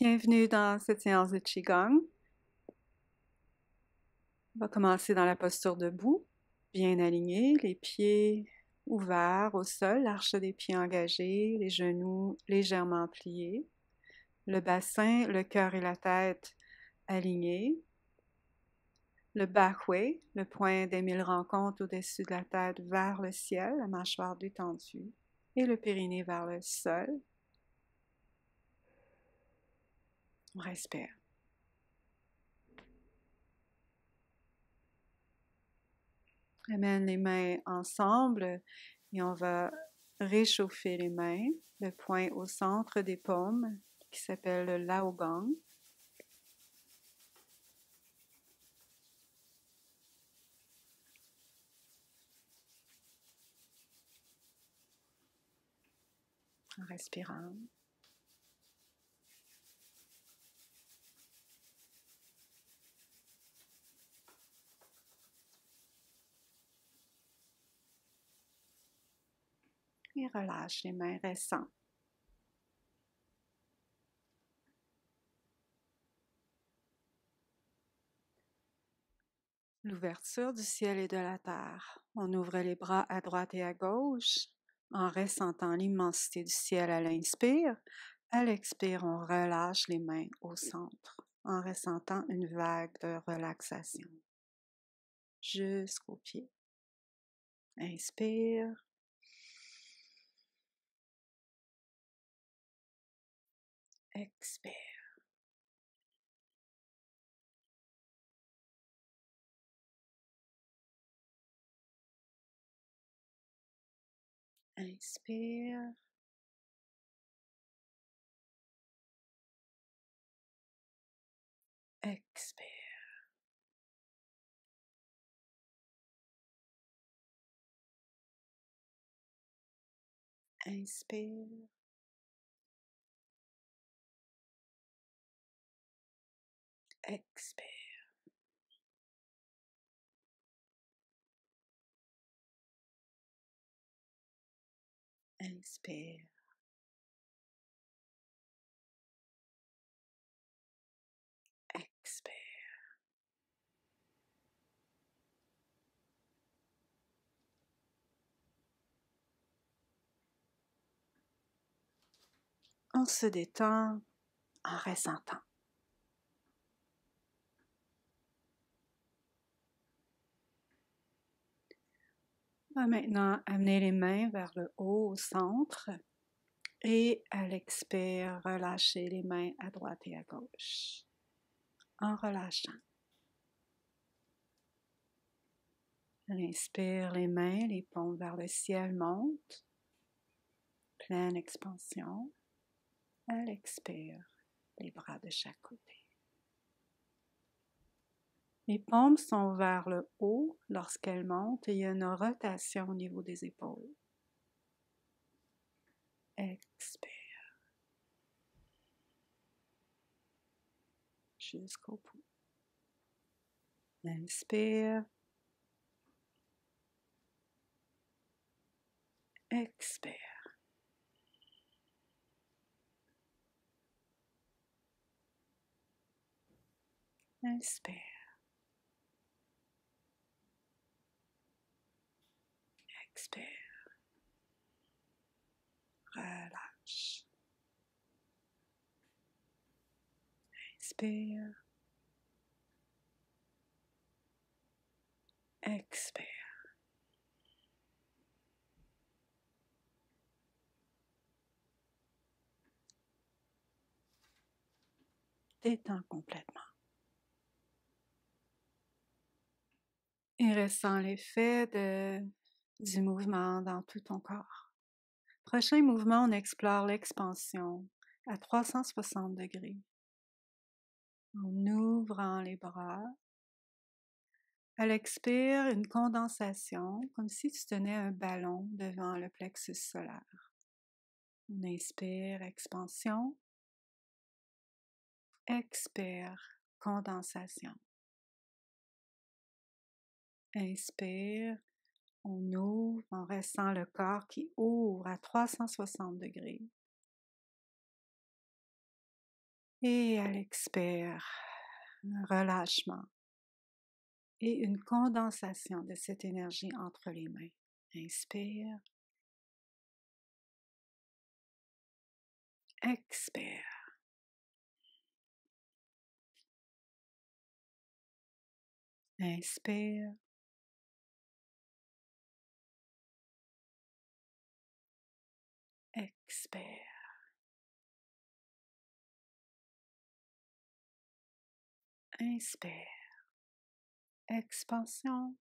Bienvenue dans cette séance de Qigong. On va commencer dans la posture debout, bien aligné, les pieds ouverts au sol, l'arche des pieds engagée, les genoux légèrement pliés, le bassin, le cœur et la tête alignés, le back way, le point des 1000 rencontres au-dessus de la tête vers le ciel, la mâchoire détendue et le périnée vers le sol. On respire. Amène les mains ensemble et on va réchauffer les mains, le point au centre des paumes qui s'appelle le Laogang. En respirant. Et relâche les mains restantes. L'ouverture du ciel et de la terre. On ouvre les bras à droite et à gauche en ressentant l'immensité du ciel à l'inspire. À l'expire, on relâche les mains au centre en ressentant une vague de relaxation jusqu'aux pieds. Inspire. Expire. Inspire. Expire. Inspire. Expire. Inspire. Expire. On se détend en ressentant. On va maintenant amener les mains vers le haut au centre et à l'expire, relâcher les mains à droite et à gauche en relâchant. À l'inspire, les mains, les paumes vers le ciel montent, pleine expansion. À l'expire, les bras de chaque côté. Les paumes sont vers le haut lorsqu'elles montent et il y a une rotation au niveau des épaules. Expire. Jusqu'au bout. Inspire. Expire. Inspire. Expire. Relâche. Inspire. Expire. Détends complètement. Et ressens l'effet du mouvement dans tout ton corps. Prochain mouvement, on explore l'expansion à 360 degrés. En ouvrant les bras. À l'expire, une condensation, comme si tu tenais un ballon devant le plexus solaire. On inspire, expansion. Expire, condensation. Inspire, on ouvre, on ressent le corps qui ouvre à 360 degrés. Et à l'expire, un relâchement et une condensation de cette énergie entre les mains. Inspire, expire. Inspire, expire. Inspire, expansion,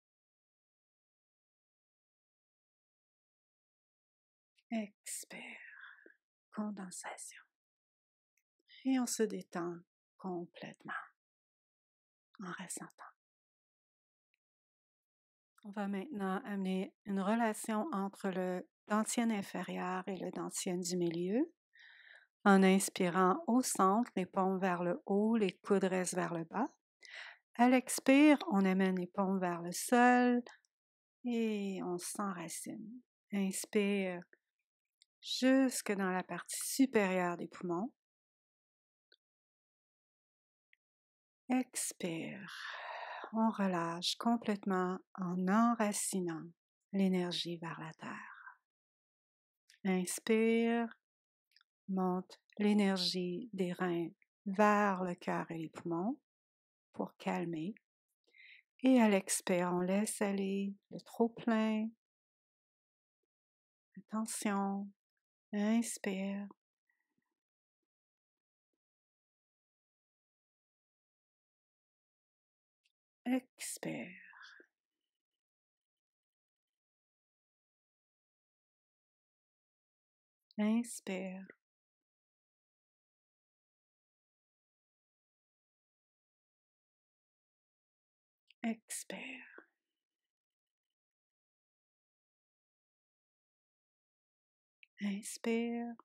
expire, condensation. Et on se détend complètement en ressentant. On va maintenant amener une relation entre le dantian inférieur et le dantian du milieu. En inspirant au centre, les paumes vers le haut, les coudes restent vers le bas. À l'expire, on amène les paumes vers le sol et on s'enracine. Inspire jusque dans la partie supérieure des poumons. Expire. On relâche complètement en enracinant l'énergie vers la terre. Inspire, monte l'énergie des reins vers le cœur et les poumons pour calmer. Et à l'expire, on laisse aller le trop-plein, la tension. Inspire. Expire. Inspire. Expire. Inspire.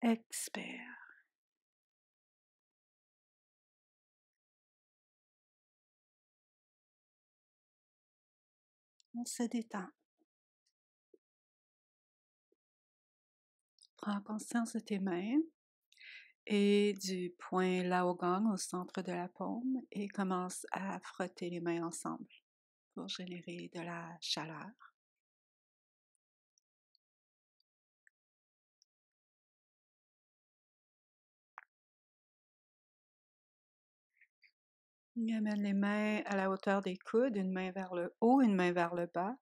Expire. On se détend. Prends conscience de tes mains et du point Laogang au centre de la paume et commence à frotter les mains ensemble pour générer de la chaleur. On amène les mains à la hauteur des coudes, une main vers le haut, une main vers le bas,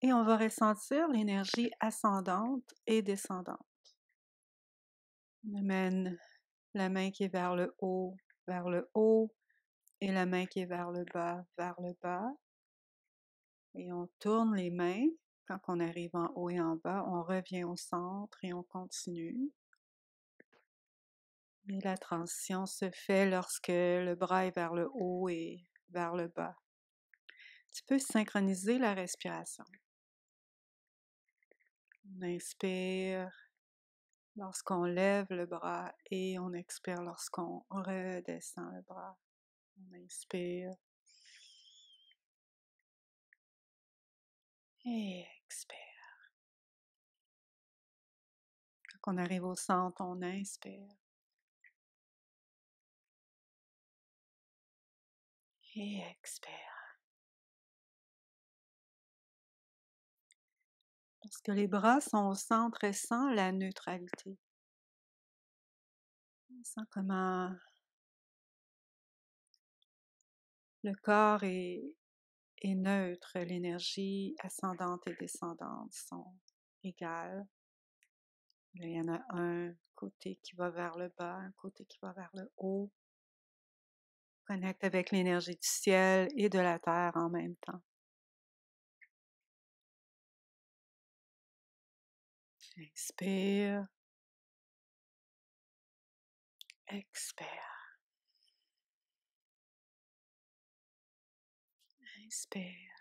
et on va ressentir l'énergie ascendante et descendante. On amène la main qui est vers le haut, et la main qui est vers le bas, et on tourne les mains. Quand on arrive en haut et en bas, on revient au centre et on continue. Et la transition se fait lorsque le bras est vers le haut et vers le bas. Tu peux synchroniser la respiration. On inspire lorsqu'on lève le bras et on expire lorsqu'on redescend le bras. On inspire et expire. Quand on arrive au centre, on inspire et expire. Lorsque les bras sont au centre et sans la neutralité, on sent comment le corps est neutre, l'énergie ascendante et descendante sont égales. Là, il y en a un côté qui va vers le bas, un côté qui va vers le haut. Connecte avec l'énergie du ciel et de la terre en même temps. Inspire. Expire. Inspire.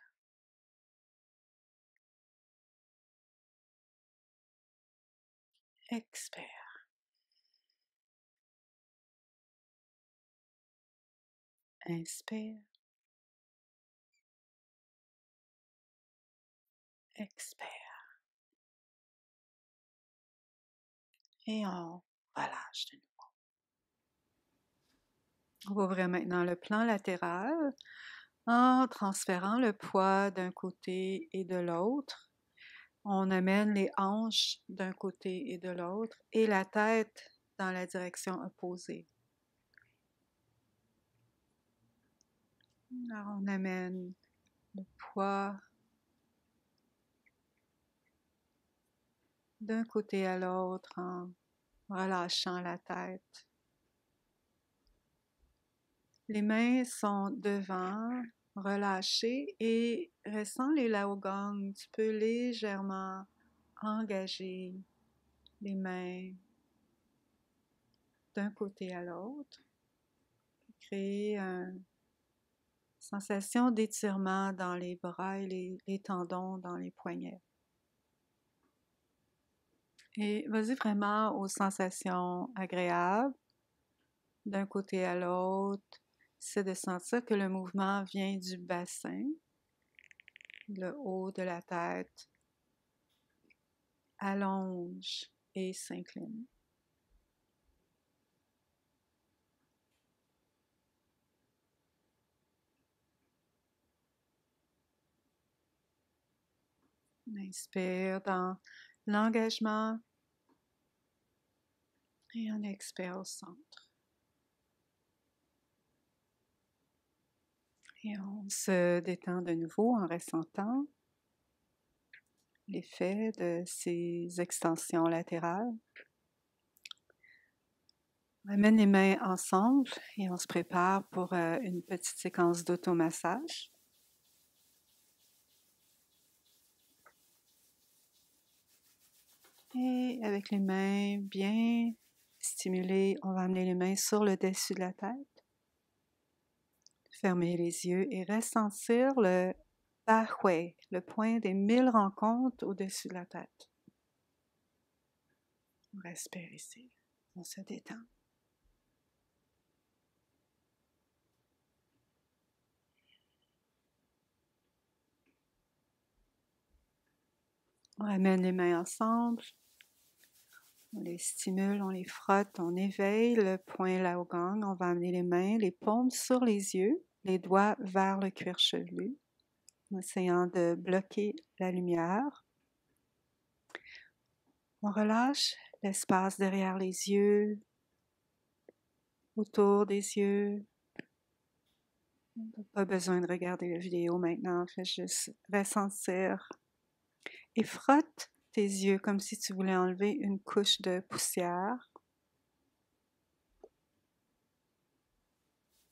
Expire. Inspire. Expire. Et on relâche de nouveau. On va ouvrir maintenant le plan latéral en transférant le poids d'un côté et de l'autre. On amène les hanches d'un côté et de l'autre et la tête dans la direction opposée. Alors on amène le poids d'un côté à l'autre en relâchant la tête. Les mains sont devant, relâchées et restant les laogong, tu peux légèrement engager les mains d'un côté à l'autre, créer une sensation d'étirement dans les bras et les tendons dans les poignets. Et vas-y vraiment aux sensations agréables d'un côté à l'autre. C'est de sentir que le mouvement vient du bassin, le haut de la tête allonge et s'incline. On inspire dans l'engagement et on expire au centre. Et on se détend de nouveau en ressentant l'effet de ces extensions latérales. On amène les mains ensemble et on se prépare pour une petite séquence d'automassage. Et avec les mains bien stimulées, on va amener les mains sur le dessus de la tête. Fermer les yeux et ressentir le Bahui, le point des 1000 rencontres au-dessus de la tête. On respire ici, on se détend. On ramène les mains ensemble, on les stimule, on les frotte, on éveille le point Laogang. On va amener les mains, les paumes sur les yeux, les doigts vers le cuir chevelu, en essayant de bloquer la lumière. On relâche l'espace derrière les yeux, autour des yeux. Pas besoin de regarder la vidéo maintenant, fais juste ressentir. Et frotte tes yeux comme si tu voulais enlever une couche de poussière.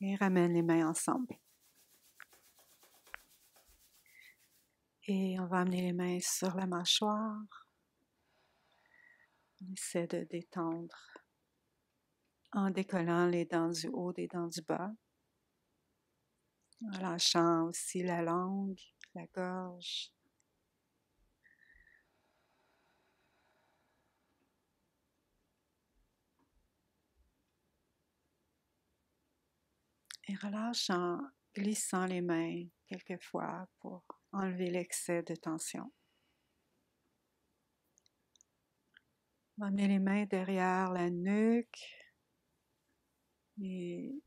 Et ramène les mains ensemble. Et on va amener les mains sur la mâchoire. On essaie de détendre en décollant les dents du haut des dents du bas. En relâchant aussi la langue, la gorge. Et relâche en glissant les mains quelquefois pour enlever l'excès de tension. On va amener les mains derrière la nuque et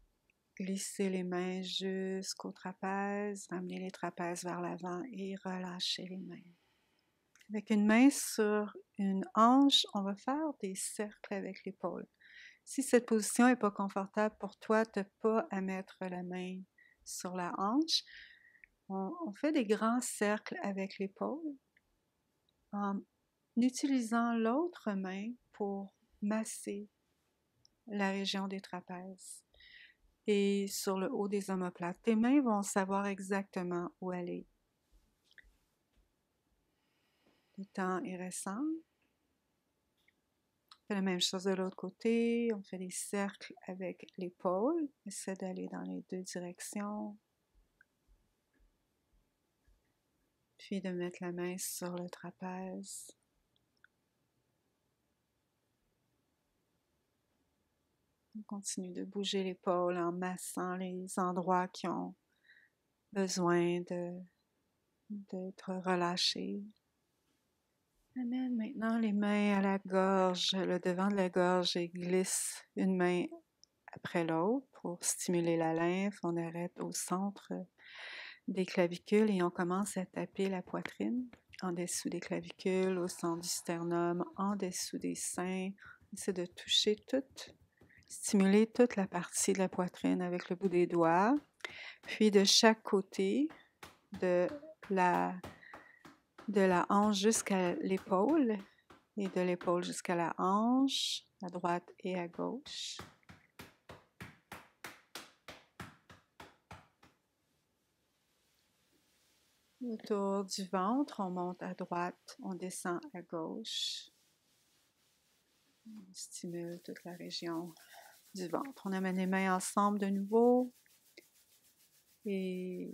glisser les mains jusqu'au trapèze, ramener les trapèzes vers l'avant et relâcher les mains. Avec une main sur une hanche, on va faire des cercles avec l'épaule. Si cette position n'est pas confortable pour toi, tu n'as pas à mettre la main sur la hanche. On fait des grands cercles avec l'épaule en utilisant l'autre main pour masser la région des trapèzes et sur le haut des omoplates. Tes mains vont savoir exactement où aller. Le temps est récent. On fait la même chose de l'autre côté. On fait des cercles avec l'épaule. Essaie d'aller dans les deux directions. Puis de mettre la main sur le trapèze. On continue de bouger l'épaule en massant les endroits qui ont besoin d'être relâchés. Amène maintenant les mains à la gorge, le devant de la gorge, et glisse une main après l'autre pour stimuler la lymphe. On arrête au centre des clavicules et on commence à taper la poitrine en dessous des clavicules, au centre du sternum, en dessous des seins. On essaie de toucher stimuler toute la partie de la poitrine avec le bout des doigts. Puis de chaque côté, de la hanche jusqu'à l'épaule et de l'épaule jusqu'à la hanche, à droite et à gauche. Autour du ventre, on monte à droite, on descend à gauche. On stimule toute la région du ventre. On amène les mains ensemble de nouveau et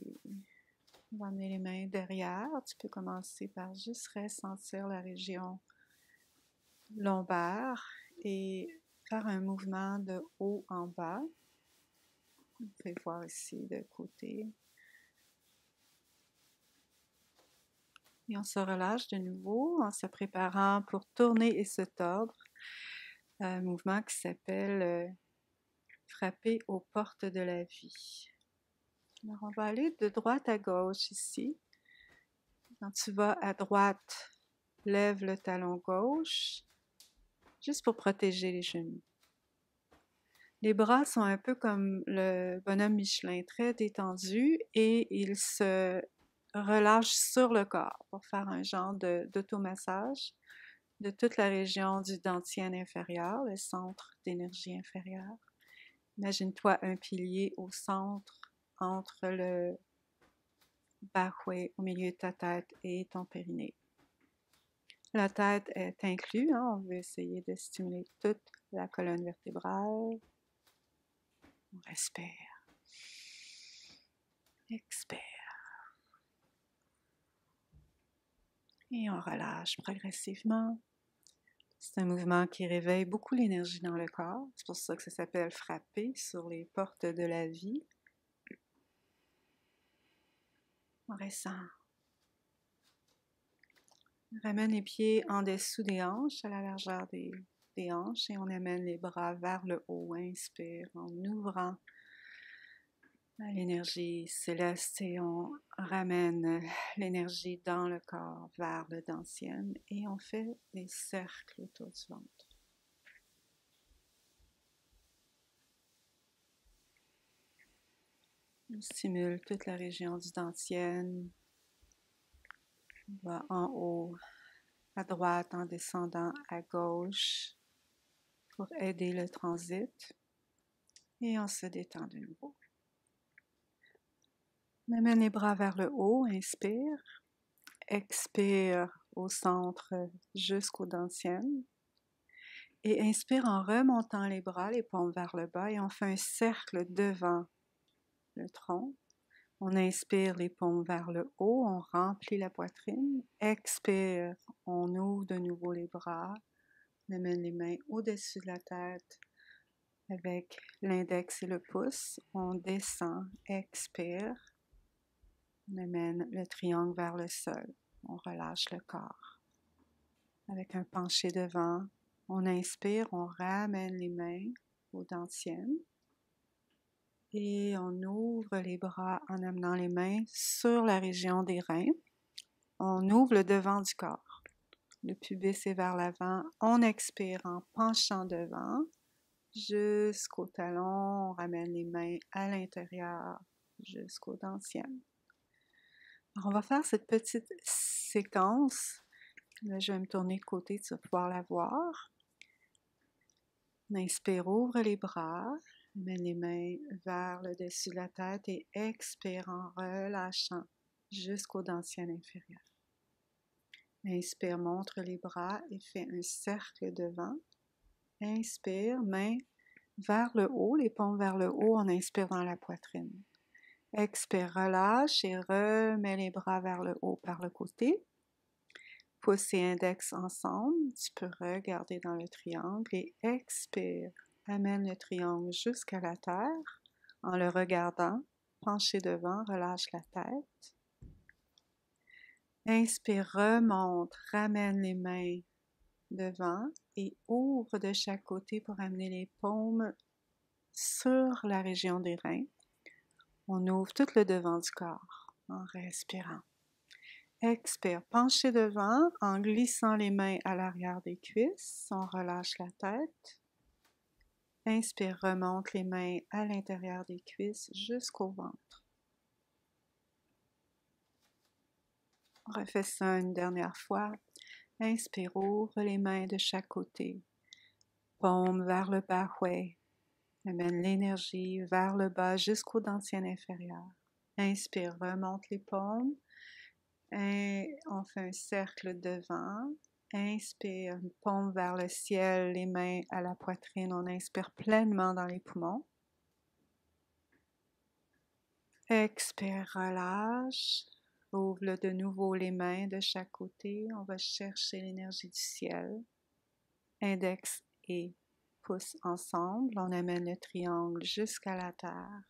on va amener les mains derrière. Tu peux commencer par juste ressentir la région lombaire et faire un mouvement de haut en bas. Vous pouvez voir ici de côté. Et on se relâche de nouveau en se préparant pour tourner et se tordre. Un mouvement qui s'appelle frapper aux portes de la vie. Alors on va aller de droite à gauche ici. Quand tu vas à droite, lève le talon gauche, juste pour protéger les genoux. Les bras sont un peu comme le bonhomme Michelin, très détendus, et ils se relâchent sur le corps pour faire un genre d'automassage de toute la région du dentier inférieur, le centre d'énergie inférieure. Imagine-toi un pilier au centre, entre le bas-hué, au milieu de ta tête et ton périnée. La tête est inclue, on veut essayer de stimuler toute la colonne vertébrale. On respire. Expire. Et on relâche progressivement. C'est un mouvement qui réveille beaucoup l'énergie dans le corps. C'est pour ça que ça s'appelle frapper sur les portes de la vie. On ressent. On ramène les pieds en dessous des hanches, à la largeur des hanches, et on amène les bras vers le haut. Inspire en ouvrant l'énergie céleste et on ramène l'énergie dans le corps vers le dentienne et on fait des cercles autour du ventre. On stimule toute la région du dentienne. On va en haut, à droite, en descendant à gauche pour aider le transit. Et on se détend de nouveau. On amène les bras vers le haut, inspire. Expire au centre jusqu'aux dentiennes. Et inspire en remontant les bras, les paumes vers le bas, et on fait un cercle devant le tronc. On inspire les paumes vers le haut, on remplit la poitrine. Expire, on ouvre de nouveau les bras. On amène les mains au-dessus de la tête avec l'index et le pouce. On descend, expire. On amène le triangle vers le sol. On relâche le corps. Avec un penché devant, on inspire, on ramène les mains aux dentiennes. Et on ouvre les bras en amenant les mains sur la région des reins. On ouvre le devant du corps. Le pubis est vers l'avant. On expire en penchant devant jusqu'au talon. On ramène les mains à l'intérieur jusqu'aux dentiennes. Alors, on va faire cette petite séquence. Là, je vais me tourner de côté, tu vas pouvoir la voir. On inspire, ouvre les bras. Amène les mains vers le dessus de la tête et expire en relâchant jusqu'aux dentiennes inférieures. Inspire, montre les bras et fais un cercle devant. Inspire, main vers le haut, les paumes vers le haut, on inspire dans la poitrine. Expire, relâche et remets les bras vers le haut par le côté. Pouce et index ensemble, tu peux regarder dans le triangle et expire. Amène le triangle jusqu'à la terre en le regardant. Penché devant, relâche la tête. Inspire, remonte, ramène les mains devant et ouvre de chaque côté pour amener les paumes sur la région des reins. On ouvre tout le devant du corps en respirant. Expire, pencher devant en glissant les mains à l'arrière des cuisses. On relâche la tête. Inspire, remonte les mains à l'intérieur des cuisses jusqu'au ventre. On refait ça une dernière fois. Inspire, ouvre les mains de chaque côté. Paume vers le bas, ouais. Amène l'énergie vers le bas jusqu'au dentier inférieur. Inspire, remonte les paumes. Et on fait un cercle devant. Inspire, paume vers le ciel, les mains à la poitrine. On inspire pleinement dans les poumons. Expire, relâche. Ouvre de nouveau les mains de chaque côté. On va chercher l'énergie du ciel. Index et pouce ensemble. On amène le triangle jusqu'à la terre.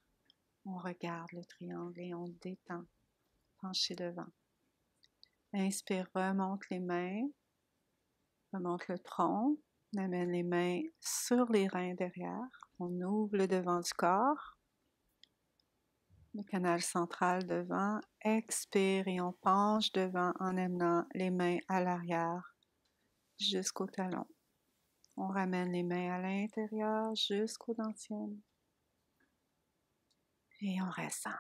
On regarde le triangle et on détend. Penché devant. Inspire, remonte les mains. Remonte le tronc. On amène les mains sur les reins derrière. On ouvre le devant du corps. Le canal central devant. Expire et on penche devant en amenant les mains à l'arrière jusqu'au talon. On ramène les mains à l'intérieur jusqu'aux dentières. Et on redescend.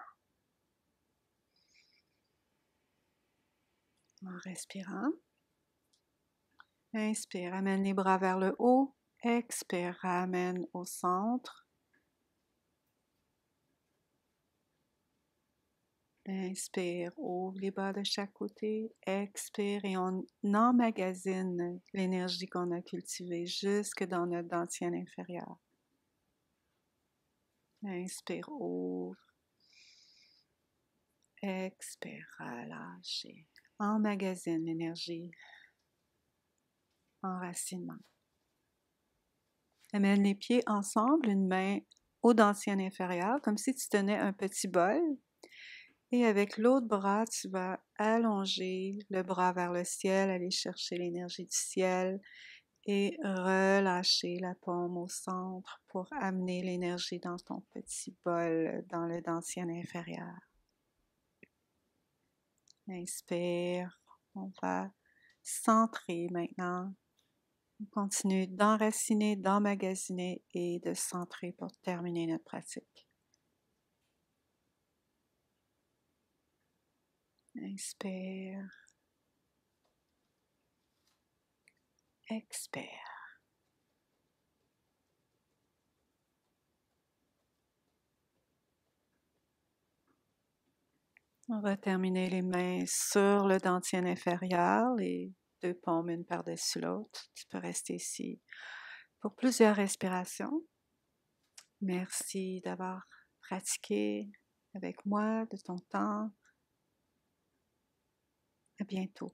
En respirant. Inspire, ramène les bras vers le haut. Expire, ramène au centre. Inspire, ouvre les bras de chaque côté. Expire et on emmagasine l'énergie qu'on a cultivée jusque dans notre dentier inférieur. Inspire, ouvre. Expire, relâche. Emmagasine l'énergie. Enracinement. Amène les pieds ensemble, une main au dentier inférieur, comme si tu tenais un petit bol. Et avec l'autre bras, tu vas allonger le bras vers le ciel, aller chercher l'énergie du ciel et relâcher la paume au centre pour amener l'énergie dans ton petit bol, dans le dentier inférieur. Inspire, on va centrer maintenant. On continue d'enraciner, d'emmagasiner et de centrer pour terminer notre pratique. Inspire. Expire. On va terminer les mains sur le dentier inférieur, les deux paumes une par-dessus l'autre. Tu peux rester ici pour plusieurs respirations. Merci d'avoir pratiqué avec moi de ton temps. À bientôt.